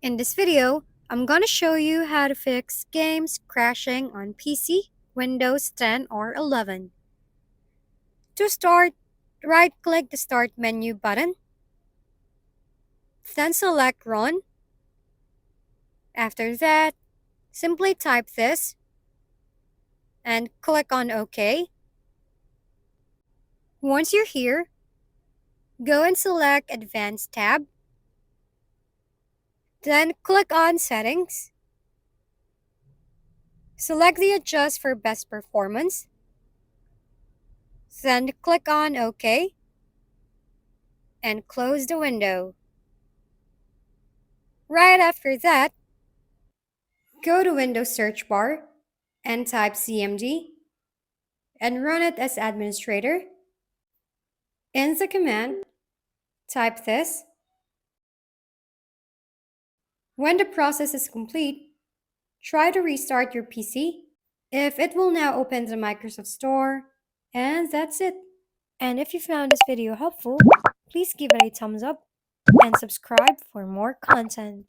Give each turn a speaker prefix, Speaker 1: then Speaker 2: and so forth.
Speaker 1: In this video, I'm gonna show you how to fix games crashing on PC, Windows 10 or 11. To start, right-click the Start menu button, then select Run. After that, simply type this and click on OK. Once you're here, go and select Advanced tab, then click on Settings. Select the Adjust for Best Performance, then click on OK and close the window. Right after that, go to Windows search bar and type CMD and run it as administrator. In the command, type this. When the process is complete, try to restart your PC. If it will now open the Microsoft Store, and that's it. And if you found this video helpful, please give it a thumbs up and subscribe for more content.